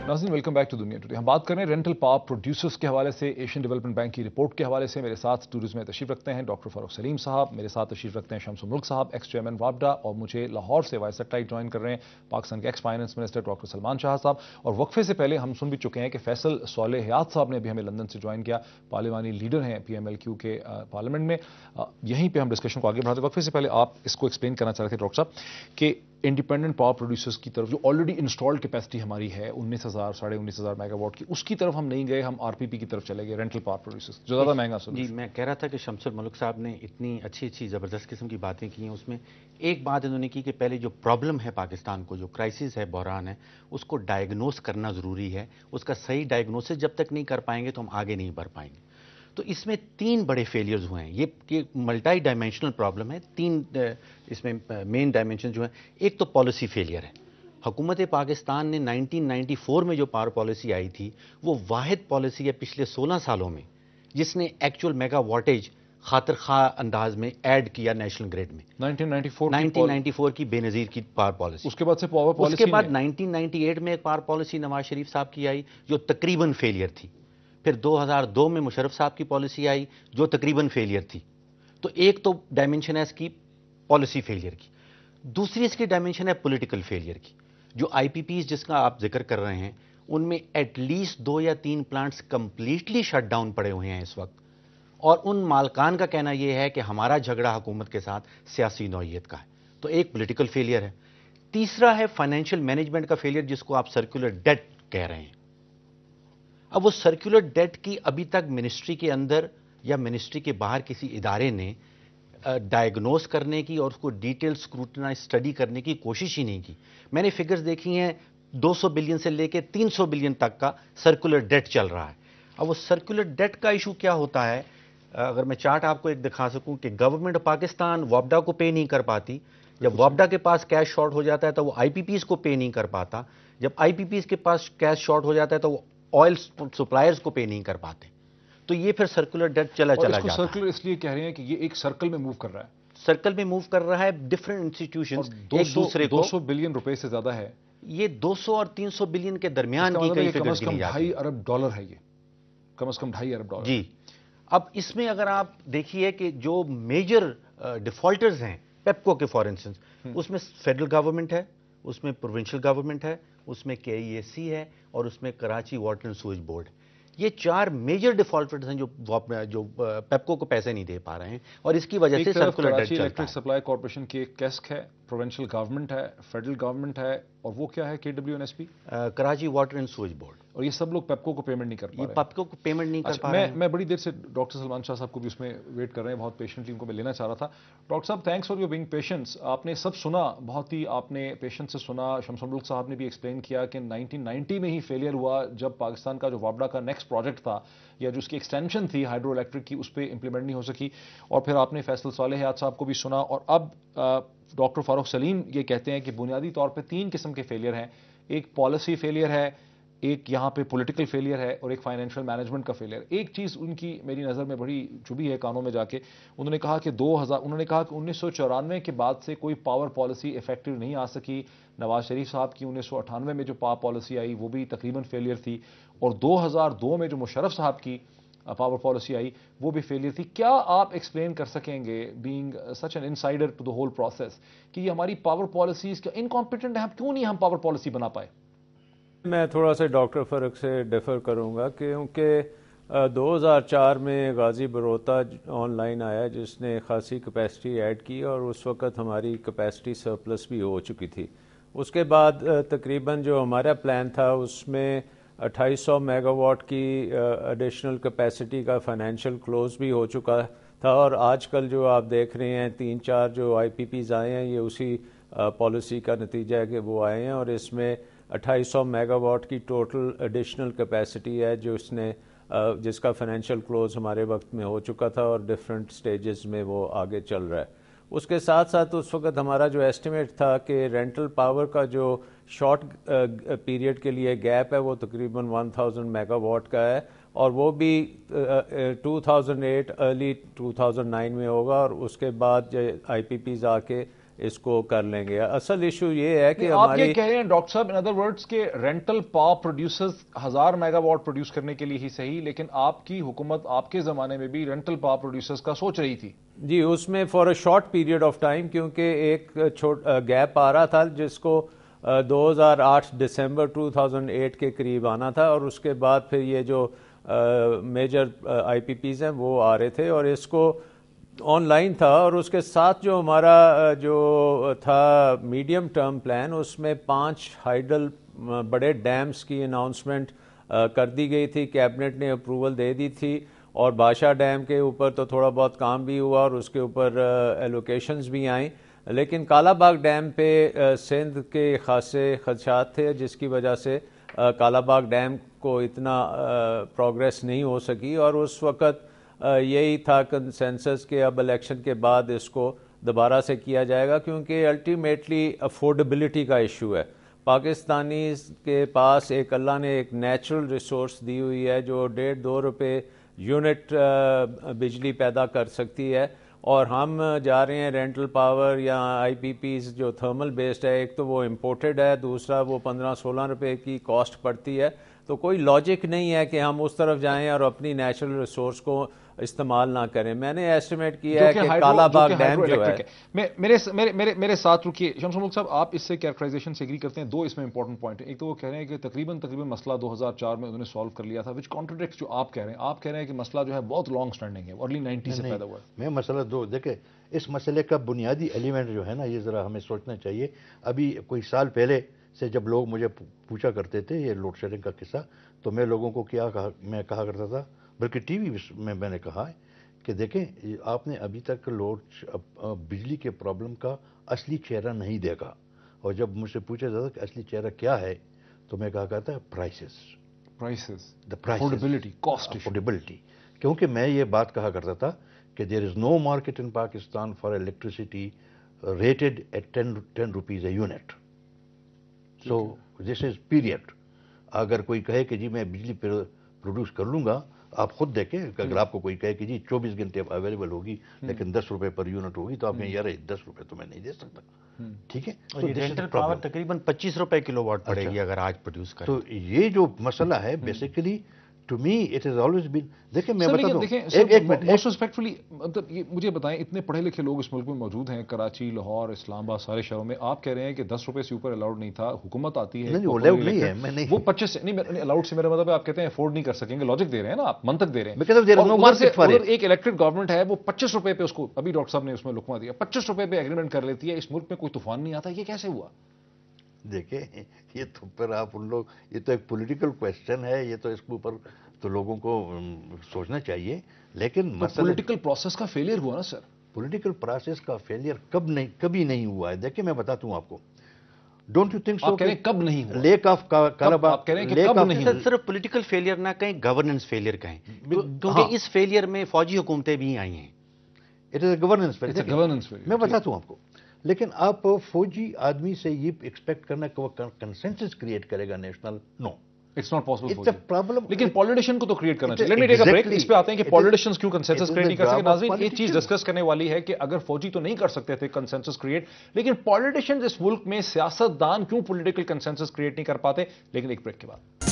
नाज़रीन welcome back to दुनिया today. हम बात कर रहे हैं रेंटल पावर प्रोड्यूसर्स के हवाले से, एशियन डेवलपमेंट बैंक की रिपोर्ट के हवाले से। मेरे साथ टूरिज्म में तशरीफ रखते हैं डॉक्टर फारूक सलीम साहब, मेरे साथ तशरीफ रखते हैं शम्सुल मुल्क साहब, एक्स चेयरमैन वापडा, और मुझे लाहौर से वाइस सेटेलाइट ज्वाइन कर रहे हैं पाकिस्तान के ex finance minister doctor Salman Shah साहब। और वक्फे से पहले हम सुन भी चुके हैं कि फैसल स्वाले हयात साहब ने भी हमें लंदन से ज्वाइन किया, पार्लिमानी लीडर हैं PMLQ के पार्लियामेंट में। यहीं पर हम डिस्कशन को आगे बढ़ाते। वक्फे से पहले आप इसको एक्सप्लेन करना चाह रहे थे डॉक्टर साहब कि इंडिपेंडेंट पावर प्रोड्यूसर्स की तरफ जो ऑलरेडी इंस्टॉल्ड कैपेसिटी हमारी है 19,000 साढ़े 19,000 मेगावाट की, उसकी तरफ हम नहीं गए, हम RPP की तरफ चले गए, रेंटल पावर प्रोड्यूसर्स जो ज़्यादा महंगा जी, मैं कह रहा था कि शम्सुल मुल्क साहब ने इतनी अच्छी ज़बरदस्त किस्म की बातें की हैं। उसमें एक बात इन्होंने की कि पहले जो प्रॉब्लम है पाकिस्तान को, जो क्राइसिस है, बहरान है, उसको डायग्नोस करना ज़रूरी है। उसका सही डायग्नोसिस जब तक नहीं कर पाएंगे तो हम आगे नहीं बढ़ पाएंगे। तो इसमें 3 बड़े फेलियर्स हुए हैं। ये मल्टी डायमेंशनल प्रॉब्लम है। 3 इसमें मेन डायमेंशन जो है, एक तो पॉलिसी फेलियर है। हुकूमत पाकिस्तान ने 1994 में जो पावर पॉलिसी आई थी, वो वाहिद पॉलिसी है पिछले 16 सालों में जिसने एक्चुअल मेगा वाटेज खातिर खा अंदाज में ऐड किया नेशनल ग्रिड में। 1994 की बेनज़ीर की पावर पॉलिसी। उसके बाद से पावर पॉलिसी, उसके बाद 1998 में एक पावर पॉलिसी नवाज शरीफ साहब की आई जो तकरीबन फेलियर थी। फिर 2002 में मुशर्रफ साहब की पॉलिसी आई जो तकरीबन फेलियर थी। तो एक तो डायमेंशन है इसकी पॉलिसी फेलियर की। दूसरी इसकी डायमेंशन है पॉलिटिकल फेलियर की। जो IPPs जिसका आप जिक्र कर रहे हैं, उनमें एटलीस्ट 2 या 3 प्लांट्स कंप्लीटली शट डाउन पड़े हुए हैं इस वक्त, और उन मालकान का कहना यह है कि हमारा झगड़ा हुकूमत के साथ सियासी नौइयत का है। तो एक पॉलिटिकल फेलियर है। तीसरा है फाइनेंशियल मैनेजमेंट का फेलियर, जिसको आप सर्कुलर डेट कह रहे हैं। अब वो सर्कुलर डेट की अभी तक मिनिस्ट्री के अंदर या मिनिस्ट्री के बाहर किसी इदारे ने डायग्नोस करने की और उसको डिटेल स्क्रूटनाइज स्टडी करने की कोशिश ही नहीं की। मैंने फिगर्स देखी हैं, 200 बिलियन से लेकर 300 बिलियन तक का सर्कुलर डेट चल रहा है। अब वो सर्कुलर डेट का इशू क्या होता है, अगर मैं चार्ट आपको एक दिखा सकूं कि गवर्नमेंट ऑफ पाकिस्तान वापडा को पे नहीं कर पाती। जब वापडा के पास कैश शॉर्ट हो जाता है तो वो IPPs को पे नहीं कर पाता। जब IPPs के पास कैश शॉर्ट हो जाता है तो वो ऑयल सप्लायर्स को पे नहीं कर पाते। तो ये फिर सर्कुलर डेट चला जाता है। सर्कुलर इसलिए कह रहे हैं कि ये एक सर्कल में मूव कर रहा है, सर्कल में मूव कर रहा है। डिफरेंट इंस्टीट्यूशंस एक दूसरे को 200 बिलियन रुपए से ज्यादा है। ये 200 और 300 बिलियन के दरमियान की कई फिगर्स गिनी जाती है। $2.5 अरब है, ये कम से कम $2.5 अरब जी। अब इसमें अगर आप देखिए कि जो मेजर डिफॉल्टर्स हैं पेप्को के, फॉर इंस्टेंस, उसमें फेडरल गवर्नमेंट है, उसमें प्रोविंशियल गवर्नमेंट है, उसमें KEAC है, और उसमें Karachi water and sewage board. ये 4 मेजर डिफॉल्टर्स हैं जो पेप्को को पैसे नहीं दे पा रहे हैं, और इसकी वजह से सर्कुलर डेट चलता है। इलेक्ट्रिक सप्लाई कॉर्पोरेशन की कैस्क है, प्रोविंशियल गवर्नमेंट है, फेडरल गवर्नमेंट है, और वो क्या है KWNSP, Karachi water and sewage board. और ये सब लोग पेप्को को पेमेंट नहीं कर पा रहे। पेप्को को पेमेंट नहीं कर पा रहे हैं। मैं बड़ी देर से डॉक्टर सलमान शाह साहब को भी उसमें वेट कर रहे हैं, बहुत पेशेंटली उनको मैं लेना चाह रहा था। डॉक्टर साहब, thanks for your being patience. आपने सब सुना, बहुत ही आपने पेशेंस से सुना। शम्सुल मुल्क साहब ने भी एक्सप्लेन किया कि 1990 में ही फेलियर हुआ, जब पाकिस्तान का जो वापडा का नेक्स्ट प्रोजेक्ट था या जो उसकी एक्सटेंशन थी हाइड्रो इलेक्ट्रिक की, उस पर इंप्लीमेंट नहीं हो सकी। और फिर आपने फैसल स्वाले हयात साहब को भी सुना, और अब डॉक्टर फारूक सलीम ये कहते हैं कि बुनियादी तौर पे 3 किस्म के फेलियर हैं। एक पॉलिसी फेलियर है, एक यहाँ पे पॉलिटिकल फेलियर है, और एक फाइनेंशियल मैनेजमेंट का फेलियर। एक चीज़ उनकी मेरी नज़र में बड़ी चुभी है कानों में जाके, उन्होंने कहा कि 1994 के बाद से कोई पावर पॉलिसी इफेक्टिव नहीं आ सकी। नवाज शरीफ साहब की 1998 में जो पावर पॉलिसी आई वो भी तकरीबन फेलियर थी, और 2002 में जो मुशर्रफ साहब की पावर पॉलिसी आई वो भी फेलियर थी। क्या आप एक्सप्लेन कर सकेंगे, being such an insider to the whole process, कि ये हमारी पावर पॉलिसीज क्या इनकॉम्पिटेंट है, क्यों नहीं हम पावर पॉलिसी बना पाए? मैं थोड़ा सा डॉक्टर फ़ारूक से डिफ़र करूंगा, क्योंकि 2004 में गाजी बरोता ऑनलाइन आया जिसने खासी कैपेसिटी ऐड की, और उस वक़्त हमारी कैपेसिटी सरप्लस भी हो चुकी थी। उसके बाद तकरीबन जो हमारा प्लान था उसमें 2800 मेगावाट की एडिशनल कैपेसिटी का फाइनेंशियल क्लोज भी हो चुका था, और आजकल जो आप देख रहे हैं 3-4 जो IPPs आए हैं, ये उसी पॉलिसी का नतीजा है कि वो आए हैं, और इसमें 2800 मेगावाट की टोटल एडिशनल कैपेसिटी है जो इसने जिसका फाइनेंशियल क्लोज हमारे वक्त में हो चुका था, और डिफरेंट स्टेजेस में वो आगे चल रहा है। उसके साथ साथ उस वक्त हमारा जो एस्टिमेट था कि रेंटल पावर का जो शॉर्ट पीरियड के लिए गैप है वो तकरीबन 1000 मेगावाट का है, और वो भी 2008 अर्ली 2009 में होगा, और उसके बाद जो IPPs आके اس کو کر لیں گے. اصل ایشو یہ ہے کہ آپ ہماری یہ کہہ رہے ہیں ڈاکٹر صاحب ان ادر ورڈز کہ rental power producers 1000 mega what produce کرنے کے لیے ہی صحیح، لیکن آپ کی حکومت آپ کے زمانے میں بھی رینٹل پاور پروڈیوسرز کا سوچ رہی تھی. جی اس میں for a short period of time, کیونکہ ایک گیپ آ رہا تھا جس کو 2008 دسمبر 2008 کے قریب آنا تھا، اور اس کے بعد پھر یہ جو میجر آئی پی پیز ہیں وہ آ رہے تھے، اور اس کو آن لائن تھا. اور اس کے ساتھ جو ہمارا جو تھا میڈیم ٹرم پلان، اس میں 5 ہائیڈل بڑے ڈیمز کی اناؤنسمنٹ کر دی گئی تھی، کیبنٹ نے اپروول دے دی تھی. اور بادشاہ ڈیم کے اوپر تو تھوڑا بہت کام بھی ہوا اور اس کے اوپر ایلوکیشنز بھی آئیں، لیکن کالا باغ ڈیم پہ سندھ کے خاصے خدشات تھے، جس کی وجہ سے کالا باغ ڈیم کو اتنا پروگریس نہیں ہو سکی. اور اس وقت یہی تھا کنسنسس کہ اب الیکشن کے بعد اس کو دوبارہ سے کیا جائے گا، کیونکہ الٹیمیٹلی افورڈیبلٹی کا ایشو ہے. پاکستانی کے پاس ایک اللہ نے ایک نیچرل ریسورس دی ہوئی ہے جو 1.5-2 روپے یونٹ بجلی پیدا کر سکتی ہے، اور ہم جا رہے ہیں رینٹل پاور یا آئی پی پیز جو تھرمل بیسڈ ہے، ایک تو وہ امپورٹڈ ہے، دوسرا وہ 15-16 روپے کی کاسٹ پڑتی ہے. تو کوئی لاجک نہیں ہے کہ ہم اس طرف جائیں اور اپنی نیچرل ریسورس کو استعمال نہ کریں. میں نے ایسٹیمیٹ کیا ہے کہ کالا باغ ڈیم جو ہے میرے ساتھ رکیے شمس ملک صاحب، آپ اس سے کیریکٹرائزیشن سے ایگری کرتے ہیں؟ 2 اس میں امپورٹنٹ پوائنٹ ہیں. ایک تو وہ کہہ رہے ہیں کہ تقریباً مسئلہ 2004 میں انہوں نے سالو کر لیا تھا، وچ کانٹرڈکٹس جو آپ کہہ رہے ہیں. آپ کہہ رہے ہیں کہ مسئلہ جو ہے بہت لانگ سٹینڈنگ ہے، ارلی 90 سے پیدا ہوا ہے. میں مسئلہ دیکھیں، اس مسئلے کا بنیادی ایلیمنٹ جو ہے نا، یہ ذرا ہمیں سوچنا چاہیے. ابھی کوئی سال پہلے سے جب لوگ مجھے پوچھا کرتے تھے یہ لوڈ شیڈنگ کا قصہ، تو میں لوگوں کو میں کہا کرتا تھا، بلکہ ٹی وی میں نے کہا ہے کہ دیکھیں آپ نے ابھی تک بجلی کے پرابلم کا اصلی چہرہ نہیں دیکھا. اور جب مجھ سے پوچھا جاتا کہ اصلی چہرہ کیا ہے، تو میں کہا کرتا ہے افورڈیبلٹی، کاسٹ افورڈیبلٹی. کیونکہ میں یہ بات کہا کرتا تھا کہ there is no market in Pakistan for electricity rated at 10 rupees a unit. So this is period. اگر کوئی کہے کہ جی میں بجلی پروڈیوس کر لوں گا، آپ خود دیکھیں اگر آپ کو کوئی کہے کہ جی 24 گھنٹے اویلیبل ہوگی لیکن 10 روپے پر یونٹ ہوگی، تو آپ کہیں یار 10 روپے تو میں نہیں دے سکتا. ٹھیک ہے، رینٹل پاور تقریباً 25 روپے کلو واٹ پڑے گی اگر آج پروڈیوس کریں. تو یہ جو مسئلہ ہے basically to me it is always been. دیکھیں میں بتا دوں ایک منٹ موسٹ ریسپیکٹفلی، مجھے بتائیں اتنے پڑھے لکھے لوگ اس ملک میں موجود ہیں، کراچی، لاہور، اسلام آباد، سارے شہروں میں. آپ کہہ رہے ہیں کہ 10 روپے سے اوپر الاؤڈ نہیں تھا، حکومت آتی ہے نہیں الاؤڈ نہیں ہے، میں نہیں وہ 25 نہیں الاؤڈ سے میرا مطلب ہے آپ کہتے ہیں افورڈ نہیں کر سکیں گے. لاجک دے رہے ہیں نا آپ، منطق دے رہے ہیں. ایک الیکٹڈ گورنمنٹ ہے وہ 25 روپے پہ اس کو، ابھی ڈاکٹر صاحب نے اس میں لقمہ دیا، 25 روپے پہ ایگریمنٹ کر لیتی ہے. اس ملک میں کوئی طوفان نہیں آتا، یہ کیسے ہوا؟ دیکھیں یہ تو پھر آپ ان لوگ، یہ تو ایک پولیٹیکل کویسچن ہے، یہ تو اس کے اوپر تو لوگوں کو سوچنا چاہیے. لیکن پولیٹیکل پروسیس کا فیلئر ہوا نا سر. پولیٹیکل پروسیس کا فیلئر کبھی نہیں ہوا ہے. دیکھیں میں بتاتا ہوں آپ کو. Don't you think so? آپ کہہ رہے ہیں کب نہیں ہوا؟ لیک آف کالا باغ، آپ کہہ رہے ہیں کہ کب نہیں ہوا؟ صرف پولیٹیکل فیلئر نہ کہیں، گورننس فیلئر کہیں، کیونکہ اس فیلئر میں فوجی حکومتیں بھی آئی ہیں. It is a governance failure. میں بتاتا ہوں آپ کو. لیکن آپ فوجی آدمی سے یہ ایکسپیکٹ کرنا کہ وہ کنسنسس کریٹ کرے گا national, no, it's not possible. It's a problem. لیکن پولیٹیشین کو تو کریٹ کرنا چاہیے. Let me take a break. اس پہ آتے ہیں کہ پولیٹیشینز کیوں کنسنسس کریٹ نہیں کر سکتے. ناظرین ایک چیز ڈسکس کرنے والی ہے کہ اگر فوجی تو نہیں کر سکتے تھے کنسنسس کریٹ، لیکن پولیٹیشینز اس ملک میں، سیاست دان کیوں پولیٹیکل کنسنسس کریٹ نہیں کر پاتے؟ لیکن ایک بریک کے بعد